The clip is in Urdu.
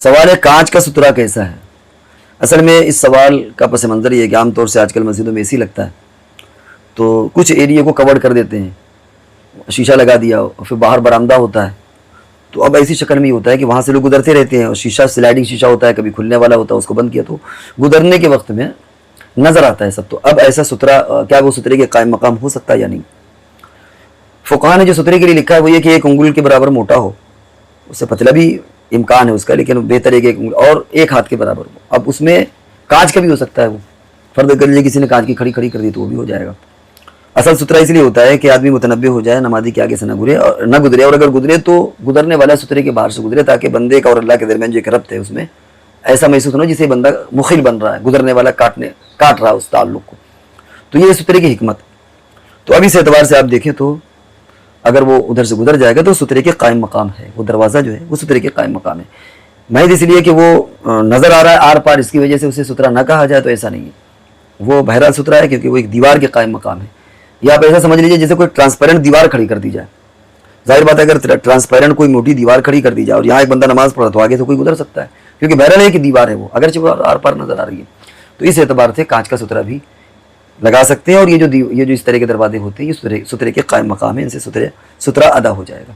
سوال ہے کانچ کا سترہ کیسا ہے؟ اصل میں اس سوال کا پس منظر یہ ہے کہ عام طور سے آج کل مسجدوں میں اے سی لگتا ہے تو کچھ ایریے کو کور کر دیتے ہیں، شیشہ لگا دیا اور پھر باہر برآمدہ ہوتا ہے، تو اب ایسی شکل میں یہ ہوتا ہے کہ وہاں سے لوگ گزرتے رہتے ہیں اور شیشہ سلائڈنگ شیشہ ہوتا ہے، کبھی کھلنے والا ہوتا ہے، اس کو بند کیا تو گزرنے کے وقت میں نظر آتا ہے سب۔ تو اب ایسا سترہ کیا وہ سترے کے قائم مقام ہو سکتا ہے یا نہیں؟ فقہاء نے جو سترے کے لیے لکھا ہے وہ یہ کہ ایک انگل کے برابر موٹا ہو، اس سے پتلا بھی امکان ہے اس کا، لیکن بہتر ہے کہ ایک انگل اور ایک ہاتھ کے برابر ہو۔ اب اس میں کانچ کا بھی ہو سکتا ہے، وہ فرض کر لیجیے کسی نے کانچ کی کھڑی کر دی تو وہ بھی ہو جائے گا۔ اصل سترہ اس لیے ہوتا ہے کہ آدمی متنبہ ہو جائے، نمازی کے آگے سے نہ گزرے، اور اگر گزرے تو گزرنے والا سترے کے باہر سے گزرے، تاکہ بندے کا اور اللہ کے درمیان جو ایک ربط ہے اس میں ایسا محسوس ہونا جسے بندہ مخل بن رہا ہے، گزرنے والا کاٹ رہا ہے اس تعلق کو۔ تو یہ سترے کی حکمت۔ تو اب اس اعتبار سے آپ دیکھیں تو اگر وہ ادھر سے گزر جائے گا تو سترے کے قائم مقام ہے، وہ دروازہ جو ہے وہ سترے کے قائم مقام ہے، محض اس لیے کہ وہ نظر آ رہا ہے آر پار، اس کی وجہ سے اسے سترہ نہ کہا جائے تو ایسا نہیں ہے، وہ بہرحال سترہ ہے کیونکہ وہ ایک دیوار کے قائم مقام ہے۔ یا آپ ایسا سمجھ لیجیے جیسے کوئی ٹرانسپیرنٹ دیوار کھڑی کر دی جائے، ظاہر بات ہے اگر ٹرانسپیرنٹ کوئی موٹی دیوار کھڑی کر دی جائے اور یہاں ایک بندہ نماز پڑھا تو آگے سے کوئی گزر سکتا ہے، کیونکہ بہرحال ایک دیوار ہے وہ، اگرچہ وہ آر پار نظر آ رہی ہے۔ تو اس اعتبار سے کانچ کا سترہ بھی لگا سکتے ہیں، اور یہ جو اس طرح کے دروازے ہوتے ہیں یہ سترے کے قائم مقام ہے، ان سے سترہ ادا ہو جائے گا۔